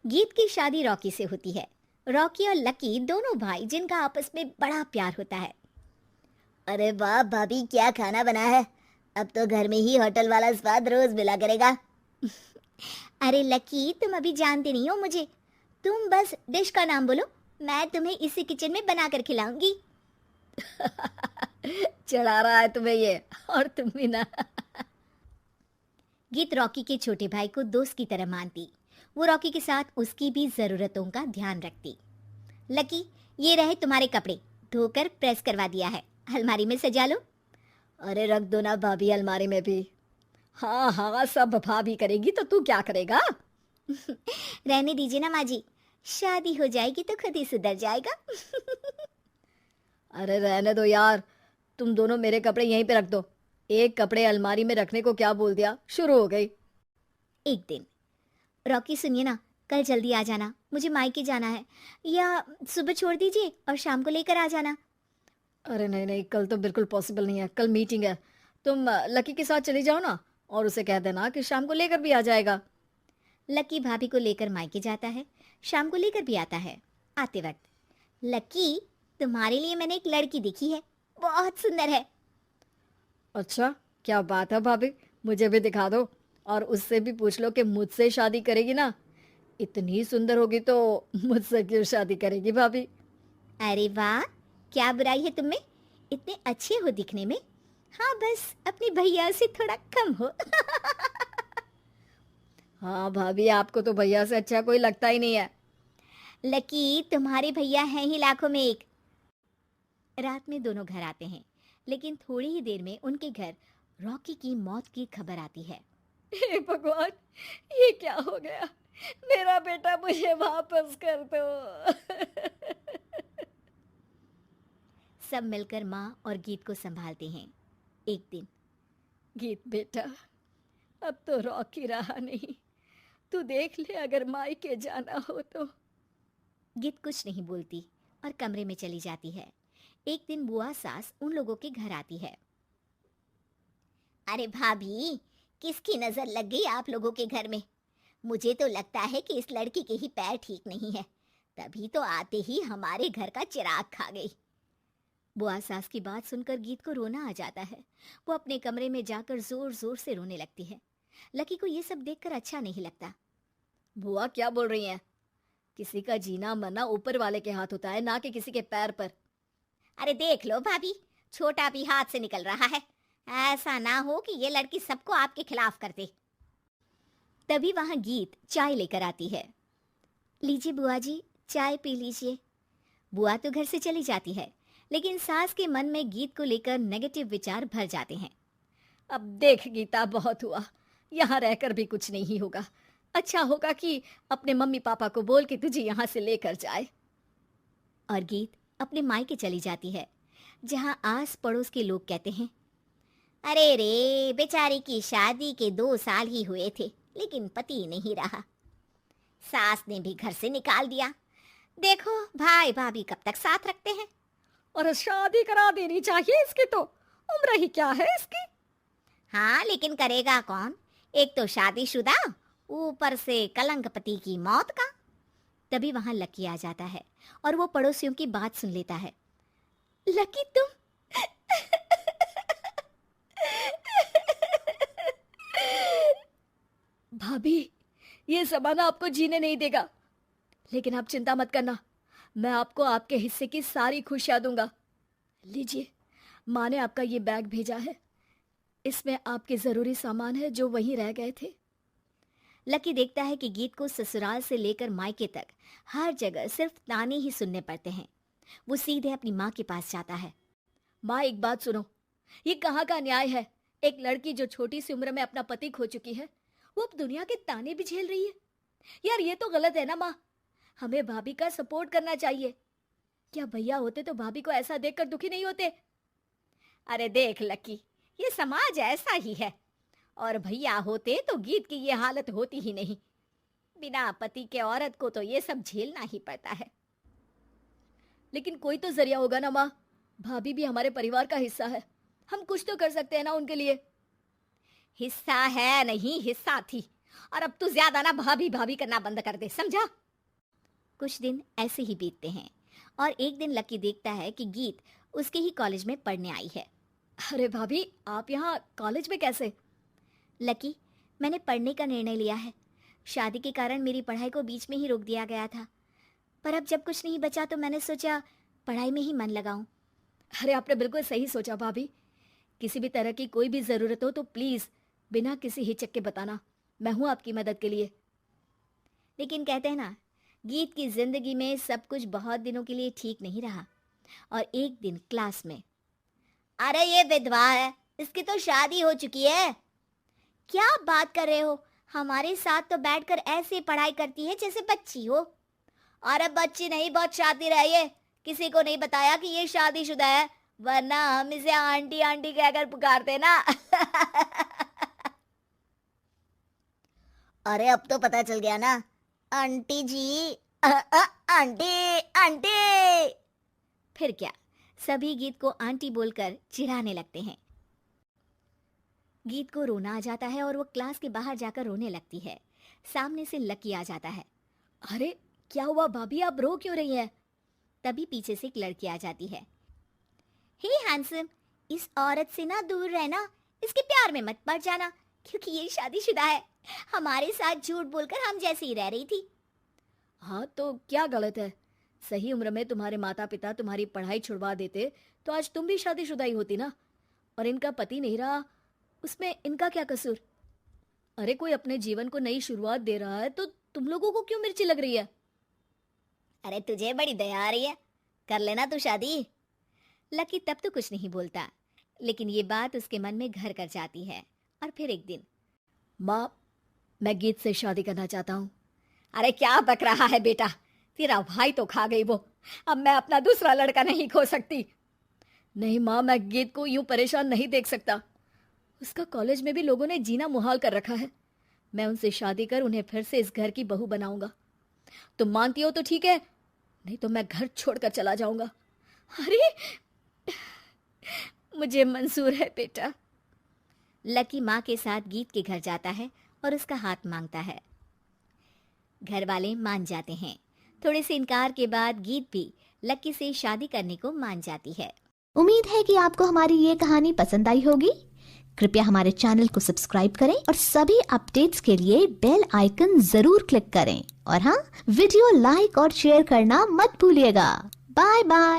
गीत की शादी रॉकी से होती है। रॉकी और लकी दोनों भाई जिनका आपस में बड़ा प्यार होता है। अरे वाह भाभी, क्या खाना बना है। अब तो घर में ही होटल वाला स्वाद रोज मिला करेगा। अरे लकी, तुम अभी जानते नहीं हो मुझे। तुम बस डिश का नाम बोलो, मैं तुम्हें इसी किचन में बनाकर खिलाऊंगी। चढ़ा रहा है तुम्हें ये, और तुम भी ना। गीत रॉकी के छोटे भाई को दोस्त की तरह मानती। वो रॉकी के साथ उसकी भी जरूरतों का ध्यान रखती। लकी, ये रहे तुम्हारे कपड़े, धोकर प्रेस करवा दिया है, अलमारी में सजा लो। अरे रख दो ना भाभी अलमारी में भी। हाँ हाँ, सब भाभी करेगी तो तू क्या करेगा। रहने दीजिए ना माँ जी, शादी हो जाएगी तो खुद ही सुधर जाएगा। अरे रहने दो यार, तुम दोनों मेरे कपड़े यहीं पे रख दो। एक कपड़े अलमारी में रखने को क्या बोल दिया, शुरू हो गई। एक दिन, रॉकी सुनिए ना, कल जल्दी आ जाना, मुझे मायके जाना है, या सुबह छोड़ दीजिए और शाम को लेकर आ जाना। अरे नहीं नहीं, कल तो बिल्कुल पॉसिबल नहीं है, कल मीटिंग है। तुम लकी के साथ चली जाओ ना, और उसे कह देना कि शाम को लेकर भी आ जाएगा। लकी भाभी को लेकर मायके जाता है, शाम को लेकर भी आता है। आते वक्त, लकी, तुम्हारे लिए मैंने एक लड़की देखी है, बहुत सुंदर है। अच्छा, क्या बात है भाभी, मुझे भी दिखा दो। और उससे भी पूछ लो कि मुझसे शादी करेगी ना। इतनी सुंदर होगी तो मुझसे क्यों शादी करेगी भाभी। अरे वाह, क्या बुराई है तुम में, इतने अच्छे हो दिखने में। हाँ, बस अपनी भैया से थोड़ा कम हो। हाँ भाभी, आपको तो भैया से अच्छा कोई लगता ही नहीं है। लकी, तुम्हारे भैया हैं ही लाखों में एक। रात में दोनों घर आते हैं, लेकिन थोड़ी ही देर में उनके घर रॉकी की मौत की खबर आती है। हे भगवान, ये क्या हो गया। मेरा बेटा मुझे वापस कर दो। सब मिलकर माँ और गीत को संभालते हैं। एक दिन, गीत बेटा, अब तो रॉकी रहा नहीं, तू देख ले अगर मायके जाना हो तो। गीत कुछ नहीं बोलती और कमरे में चली जाती है। एक दिन बुआ सास उन लोगों के घर आती है। अरे भाभी, किसकी नजर लग गई आप लोगों के घर में? मुझे तो लगता है कि इस लड़की के ही पैर ठीक नहीं है, तभी तो आते ही हमारे घर का चिराग खा गई। बुआ सास की बात सुनकर गीत को रोना आ जाता है। वो अपने कमरे में जाकर जोर जोर से रोने लगती है। लकी को ये सब देखकर अच्छा नहीं लगता। बुआ क्या बोल रही हैं? किसी का जीना मरना ऊपर वाले के हाथ होता है, ना कि किसी के पैर पर। अरे देख लो भाभी, छोटा भी हाथ से निकल रहा है। ऐसा ना हो कि ये लड़की सबको आपके खिलाफ कर दे। तभी वहां गीत चाय लेकर आती है। लीजिए बुआ जी, चाय पी लीजिए। बुआ तो घर से चली जाती है, लेकिन सास के मन में गीत को लेकर नेगेटिव विचार भर जाते हैं। अब देख गीता, बहुत हुआ, यहाँ रहकर भी कुछ नहीं होगा। अच्छा होगा कि अपने मम्मी पापा को बोल के तुझे यहाँ से लेकर जाए। और गीत अपने मायके चली जाती है, जहां आस पड़ोस के लोग कहते हैं, अरे रे, बेचारी की शादी के 2 साल ही हुए थे, लेकिन पति नहीं रहा, सास ने भी घर से निकाल दिया। देखो भाई भाभी कब तक साथ रखते हैं। और शादी करा देनी चाहिए इसकी, तो उम्र ही क्या है इसकी। हाँ, लेकिन करेगा कौन? एक तो शादीशुदा, ऊपर से कलंक पति की मौत का। तभी वहां लकी आ जाता है और वो पड़ोसियों की बात सुन लेता है। लकी, तुम भाभी, ये जमाना आपको जीने नहीं देगा, लेकिन आप चिंता मत करना, मैं आपको आपके हिस्से की सारी खुशियां दूंगा। लीजिए, माँ ने आपका ये बैग भेजा है, इसमें आपके जरूरी सामान है जो वहीं रह गए थे। लकी देखता है कि गीत को ससुराल से लेकर मायके तक हर जगह सिर्फ ताने ही सुनने पड़ते हैं। वो सीधे अपनी माँ के पास जाता है। माँ, एक बात सुनो, ये कहाँ का न्याय है। एक लड़की जो छोटी सी उम्र में अपना पति खो चुकी है, वो अब दुनिया के ताने भी झेल रही है। यार, ये तो गलत है ना माँ, हमें भाभी का सपोर्ट करना चाहिए। क्या भैया होते तो भाभी को ऐसा देखकर दुखी नहीं होते? अरे देख लकी, ये समाज ऐसा ही है, और भैया होते तो गीत की ये हालत होती ही नहीं। बिना पति के औरत को तो ये सब झेलना ही पड़ता है। लेकिन कोई तो जरिया होगा ना माँ, भाभी भी हमारे परिवार का हिस्सा है, हम कुछ तो कर सकते हैं ना उनके लिए। हिस्सा है नहीं, हिस्सा थी, और अब तू ज्यादा ना भाभी भाभी करना बंद कर दे, समझा? कुछ दिन ऐसे ही बीतते हैं और एक दिन लकी देखता है कि गीत उसके ही कॉलेज में पढ़ने आई है। अरे भाभी, आप यहाँ कॉलेज में कैसे? लकी, मैंने पढ़ने का निर्णय लिया है। शादी के कारण मेरी पढ़ाई को बीच में ही रोक दिया गया था, पर अब जब कुछ नहीं बचा तो मैंने सोचा पढ़ाई में ही मन लगाऊं। अरे आपने बिल्कुल सही सोचा भाभी। किसी भी तरह की कोई भी ज़रूरत हो तो प्लीज़ बिना किसी हिचक के बताना, मैं हूँ आपकी मदद के लिए। लेकिन कहते हैं ना, गीत की जिंदगी में सब कुछ बहुत दिनों के लिए ठीक नहीं रहा और एक दिन क्लास में, अरे ये विधवा है, इसकी तो शादी हो चुकी है। क्या बात कर रहे हो? हमारे साथ तो बैठकर ऐसे पढ़ाई करती है जैसे बच्ची हो। अरे बच्ची नहीं, बहुत शातिर है ये। किसी को नहीं बताया कि ये शादीशुदा है, वरना हम इसे आंटी आंटी कहकर पुकारते ना। अरे अब तो पता चल गया ना, आंटी जी, आंटी आंटी। फिर क्या, सभी गीत को आंटी बोलकर चिढ़ाने लगते हैं। गीत को रोना आ जाता है और वो क्लास के बाहर जाकर रोने लगती है। सामने से लकी आ जाता है। अरे क्या हुआ भाभी, आप रो क्यों रही हैं? तभी पीछे से एक लड़की आ जाती है। हे हैंडसम, इस औरत से ना दूर रहना, इसके प्यार में मत पड़ जाना, क्योंकि ये शादीशुदा है। हमारे साथ झूठ बोलकर हम जैसे ही रह रही थी। हाँ तो क्या गलत है? सही उम्र में तुम्हारे माता पिता तुम्हारी पढ़ाई छुड़वा देते तो आज तुम भी शादीशुदा ही होती ना। और इनका पति नहीं रहा, उसमें इनका क्या कसूर? अरे कोई अपने जीवन को नई शुरुआत दे रहा है तो तुम लोगों को क्यों मिर्ची लग रही है? अरे तुझे बड़ी दया आ रही है, कर लेना तू शादी। लकी तब तो कुछ नहीं बोलता, लेकिन ये बात उसके मन में घर कर जाती है। और फिर एक दिन, माँ, मैं गीत से शादी करना चाहता हूँ। अरे क्या बक रहा है बेटा, तेरा भाई तो खा गई वो, अब मैं अपना दूसरा लड़का नहीं खो सकती। नहीं माँ, मैं गीत को यूं परेशान नहीं देख सकता। उसका कॉलेज में भी लोगों ने जीना मुहाल कर रखा है। मैं उनसे शादी कर उन्हें फिर से इस घर की बहू बनाऊंगा। तुम मानती हो तो ठीक है, नहीं तो मैं घर छोड़कर चला जाऊंगा। अरे मुझे मंजूर है बेटा। लकी माँ के साथ गीत के घर जाता है और उसका हाथ मांगता है। घर वाले मान जाते हैं। थोड़े से इनकार के बाद गीत भी लकी से शादी करने को मान जाती है। उम्मीद है कि आपको हमारी ये कहानी पसंद आई होगी। कृपया हमारे चैनल को सब्सक्राइब करें और सभी अपडेट्स के लिए बेल आइकन जरूर क्लिक करें। और हाँ, वीडियो लाइक और शेयर करना मत भूलिएगा। Bye bye.